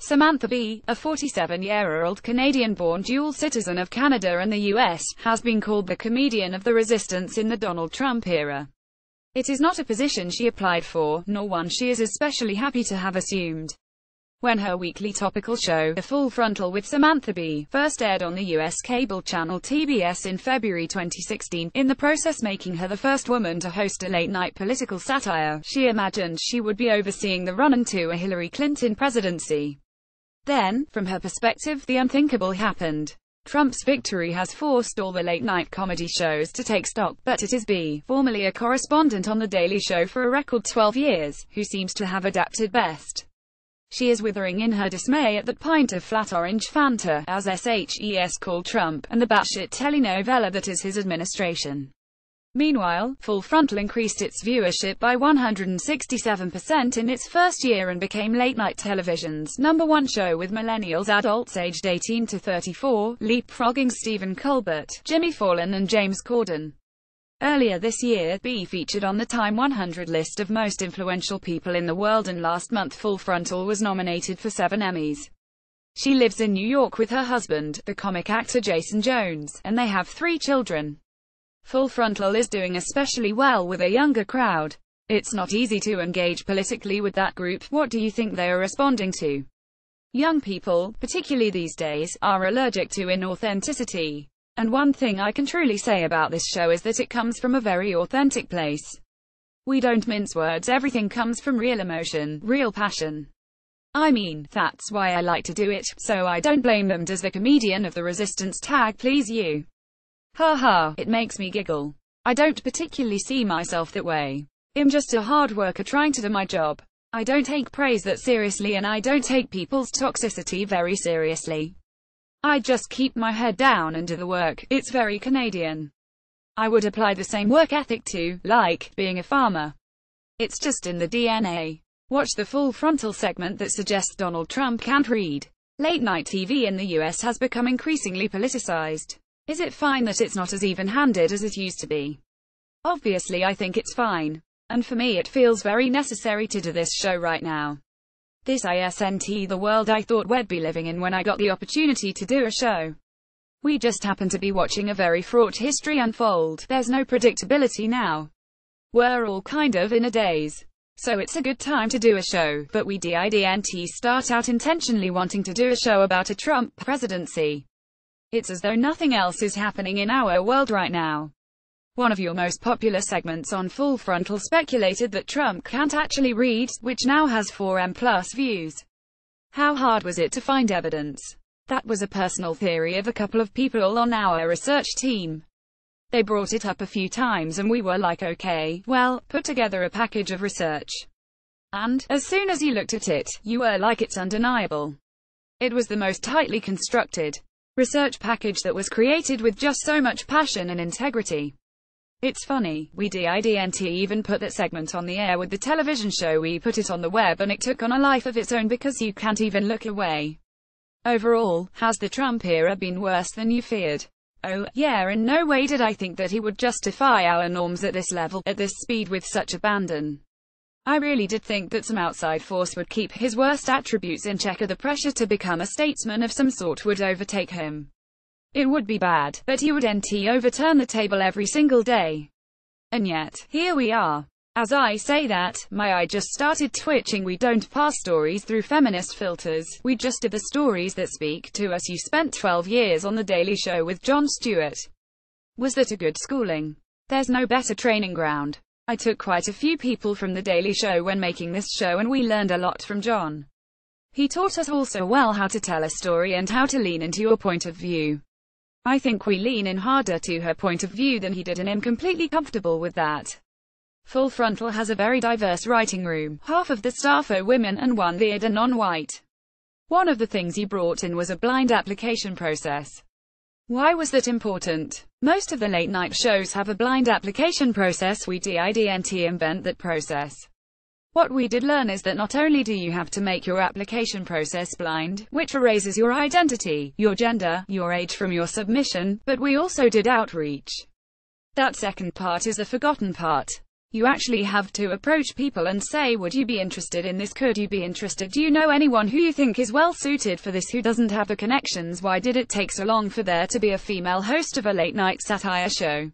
Samantha Bee, a 47-year-old Canadian-born dual citizen of Canada and the US, has been called the comedian of the resistance in the Donald Trump era. It is not a position she applied for, nor one she is especially happy to have assumed. When her weekly topical show, The Full Frontal with Samantha Bee, first aired on the US cable channel TBS in February 2016, in the process making her the first woman to host a late-night political satire, she imagined she would be overseeing the run-in to a Hillary Clinton presidency. Then, from her perspective, the unthinkable happened. Trump's victory has forced all the late-night comedy shows to take stock, but it is Bee, formerly a correspondent on The Daily Show for a record 12 years, who seems to have adapted best. She is withering in her dismay at that pint of flat orange Fanta, as SHES called Trump, and the batshit telenovela that is his administration. Meanwhile, Full Frontal increased its viewership by 167% in its first year and became late-night television's #1 show with millennials adults aged 18 to 34, leapfrogging Stephen Colbert, Jimmy Fallon and James Corden. Earlier this year, Bee featured on the Time 100 list of most influential people in the world, and last month Full Frontal was nominated for 7 Emmys. She lives in New York with her husband, the comic actor Jason Jones, and they have 3 children. Full Frontal is doing especially well with a younger crowd. It's not easy to engage politically with that group. What do you think they are responding to? Young people, particularly these days, are allergic to inauthenticity. And one thing I can truly say about this show is that it comes from a very authentic place. We don't mince words, everything comes from real emotion, real passion. I mean, that's why I like to do it, so I don't blame them. Does the comedian of the resistance tag please you? Ha ha, it makes me giggle. I don't particularly see myself that way. I'm just a hard worker trying to do my job. I don't take praise that seriously, and I don't take people's toxicity very seriously. I just keep my head down and do the work. It's very Canadian. I would apply the same work ethic to, like, being a farmer. It's just in the DNA. Watch the Full Frontal segment that suggests Donald Trump can't read. Late-night TV in the US has become increasingly politicized. Is it fine that it's not as even-handed as it used to be? Obviously I think it's fine. And for me it feels very necessary to do this show right now. This isn't the world I thought we'd be living in when I got the opportunity to do a show. We just happen to be watching a very fraught history unfold. There's no predictability now. We're all kind of in a daze. So it's a good time to do a show, but we didn't start out intentionally wanting to do a show about a Trump presidency. It's as though nothing else is happening in our world right now. One of your most popular segments on Full Frontal speculated that Trump can't actually read, which now has 4M+ views. How hard was it to find evidence? That was a personal theory of a couple of people on our research team. They brought it up a few times and we were like, okay, well, put together a package of research. And, as soon as you looked at it, you were like, it's undeniable. It was the most tightly constructed research package that was created with just so much passion and integrity. It's funny, we didn't even put that segment on the air with the television show. We put it on the web and it took on a life of its own because you can't even look away. Overall, has the Trump era been worse than you feared? Oh, yeah, in no way did I think that he would justify our norms at this level, at this speed, with such abandon. I really did think that some outside force would keep his worst attributes in check, or the pressure to become a statesman of some sort would overtake him. It would be bad, but he wouldn't overturn the table every single day. And yet, here we are. As I say that, my eye just started twitching. We don't pass stories through feminist filters, we just do the stories that speak to us. You spent 12 years on The Daily Show with Jon Stewart. Was that a good schooling? There's no better training ground. I took quite a few people from The Daily Show when making this show, and we learned a lot from Jon. He taught us all so well how to tell a story and how to lean into your point of view. I think we lean in harder to her point of view than he did, and I'm completely comfortable with that. Full Frontal has a very diverse writing room. Half of the staff are women and one third are non-white. One of the things he brought in was a blind application process. Why was that important? Most of the late-night shows have a blind application process. We didn't invent that process. What we did learn is that not only do you have to make your application process blind, which erases your identity, your gender, your age from your submission, but we also did outreach. That second part is the forgotten part. You actually have to approach people and say, would you be interested in this? Could you be interested? Do you know anyone who you think is well suited for this, who doesn't have the connections? Why did it take so long for there to be a female host of a late-night satire show?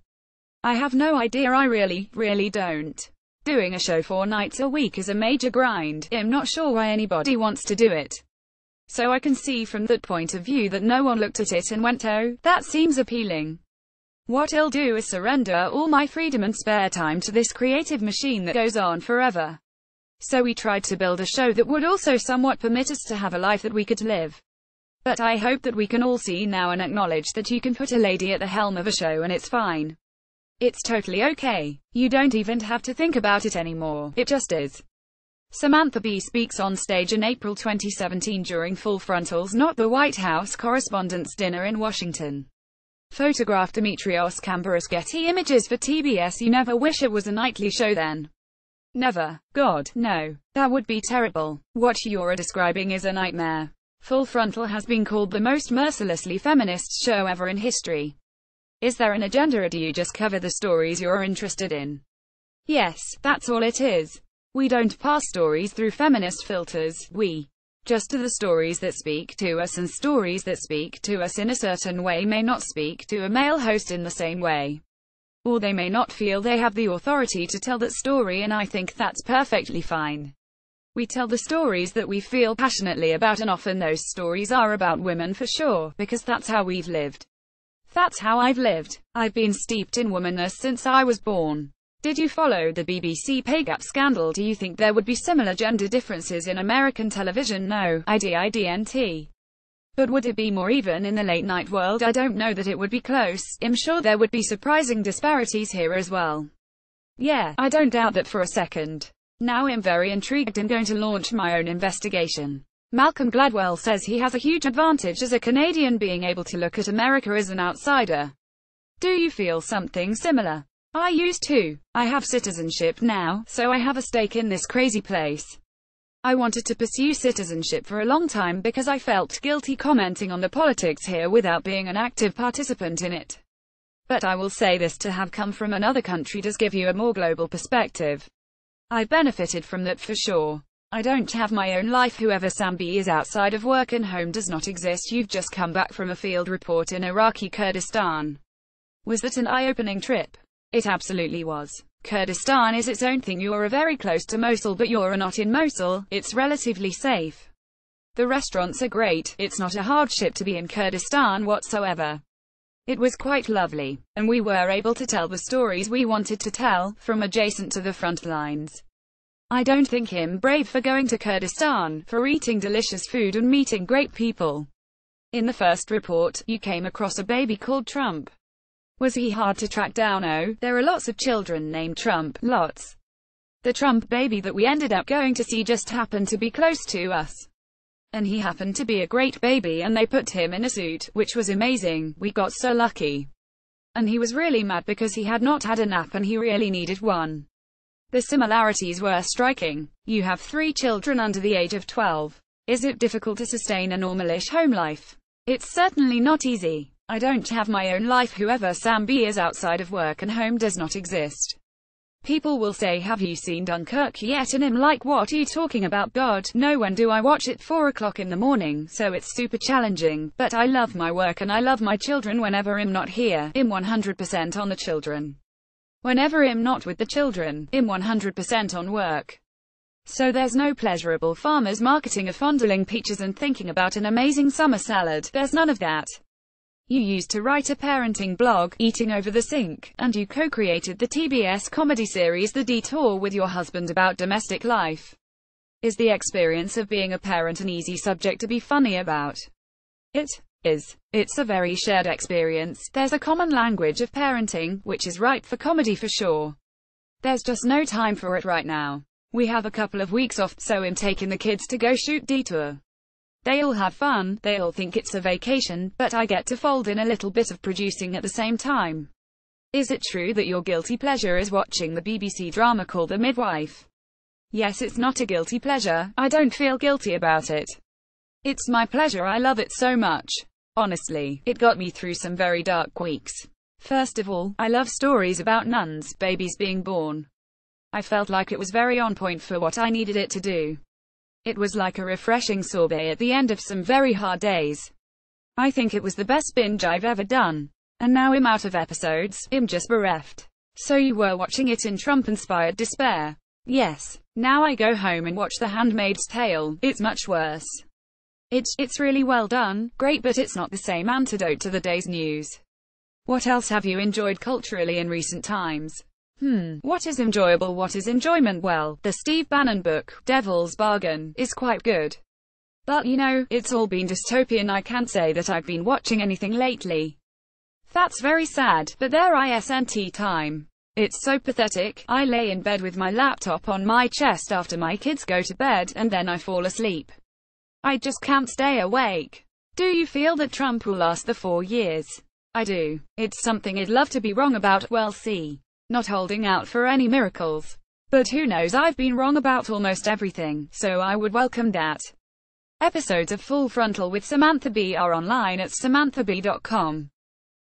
I have no idea, I really don't. Doing a show 4 nights a week is a major grind. I'm not sure why anybody wants to do it. So I can see from that point of view that no one looked at it and went, oh, that seems appealing. What I'll do is surrender all my freedom and spare time to this creative machine that goes on forever. So we tried to build a show that would also somewhat permit us to have a life that we could live. But I hope that we can all see now and acknowledge that you can put a lady at the helm of a show and it's fine. It's totally okay. You don't even have to think about it anymore. It just is. Samantha Bee speaks on stage in April 2017 during Full Frontal's Not the White House Correspondents' Dinner in Washington. Photograph Dimitrios Kambaras. Getty Images for TBS. You never wish it was a nightly show then? Never. God, no. That would be terrible. What you're describing is a nightmare. Full Frontal has been called the most mercilessly feminist show ever in history. Is there an agenda, or do you just cover the stories you're interested in? Yes, that's all it is. We don't pass stories through feminist filters, we just do the stories that speak to us, and stories that speak to us in a certain way may not speak to a male host in the same way. Or they may not feel they have the authority to tell that story, and I think that's perfectly fine. We tell the stories that we feel passionately about, and often those stories are about women for sure, because that's how we've lived. That's how I've lived. I've been steeped in womanness since I was born. Did you follow the BBC pay gap scandal? Do you think there would be similar gender differences in American television? No, I didn't. But would it be more even in the late-night world? I don't know that it would be close. I'm sure there would be surprising disparities here as well. Yeah, I don't doubt that for a second. Now I'm very intrigued and going to launch my own investigation. Malcolm Gladwell says he has a huge advantage as a Canadian, being able to look at America as an outsider. Do you feel something similar? I used to. I have citizenship now, so I have a stake in this crazy place. I wanted to pursue citizenship for a long time because I felt guilty commenting on the politics here without being an active participant in it. But I will say this, to have come from another country does give you a more global perspective. I've benefited from that for sure. I don't have my own life. Whoever Sam Bee is outside of work and home does not exist. You've just come back from a field report in Iraqi Kurdistan. Was that an eye-opening trip? It absolutely was. Kurdistan is its own thing. You're very close to Mosul, but you're not in Mosul. It's relatively safe. The restaurants are great. It's not a hardship to be in Kurdistan whatsoever. It was quite lovely, and we were able to tell the stories we wanted to tell, from adjacent to the front lines. I don't think him brave for going to Kurdistan, for eating delicious food and meeting great people. In the first report, you came across a baby called Trump. Was he hard to track down? Oh, there are lots of children named Trump, lots. The Trump baby that we ended up going to see just happened to be close to us. And he happened to be a great baby, and they put him in a suit, which was amazing. We got so lucky. And he was really mad because he had not had a nap and he really needed one. The similarities were striking. You have 3 children under the age of 12. Is it difficult to sustain a normalish home life? It's certainly not easy. I don't have my own life. Whoever Sam Bee is outside of work and home does not exist. People will say, have you seen Dunkirk yet? And I'm like, what are you talking about? God, no. When do I watch it? 4 o'clock in the morning, so it's super challenging, but I love my work and I love my children. Whenever I'm not here, I'm 100% on the children. Whenever I'm not with the children, I'm 100% on work. So there's no pleasurable farmer's marketing of fondling peaches and thinking about an amazing summer salad. There's none of that. You used to write a parenting blog, Eating Over the Sink, and you co-created the TBS comedy series The Detour with your husband about domestic life. Is the experience of being a parent an easy subject to be funny about? It is. It's a very shared experience. There's a common language of parenting, which is ripe for comedy for sure. There's just no time for it right now. We have a couple of weeks off, so I'm taking the kids to go shoot Detour. They all have fun, they all think it's a vacation, but I get to fold in a little bit of producing at the same time. Is it true that your guilty pleasure is watching the BBC drama called The Midwife? Yes, it's not a guilty pleasure. I don't feel guilty about it. It's my pleasure. I love it so much. Honestly, it got me through some very dark weeks. First of all, I love stories about nuns, babies being born. I felt like it was very on point for what I needed it to do. It was like a refreshing sorbet at the end of some very hard days. I think it was the best binge I've ever done. And now I'm out of episodes, I'm just bereft. So you were watching it in Trump-inspired despair? Yes. Now I go home and watch The Handmaid's Tale. It's much worse. It's really well done, great, but it's not the same antidote to the day's news. What else have you enjoyed culturally in recent times? What is enjoyable? What is enjoyment? Well, the Steve Bannon book, Devil's Bargain, is quite good. But you know, it's all been dystopian. I can't say that I've been watching anything lately. That's very sad, but there isn't time. It's so pathetic. I lay in bed with my laptop on my chest after my kids go to bed, and then I fall asleep. I just can't stay awake. Do you feel that Trump will last the 4 years? I do. It's something I'd love to be wrong about. Well, see. Not holding out for any miracles. But who knows, I've been wrong about almost everything, so I would welcome that. Episodes of Full Frontal with Samantha B are online at samanthab.com.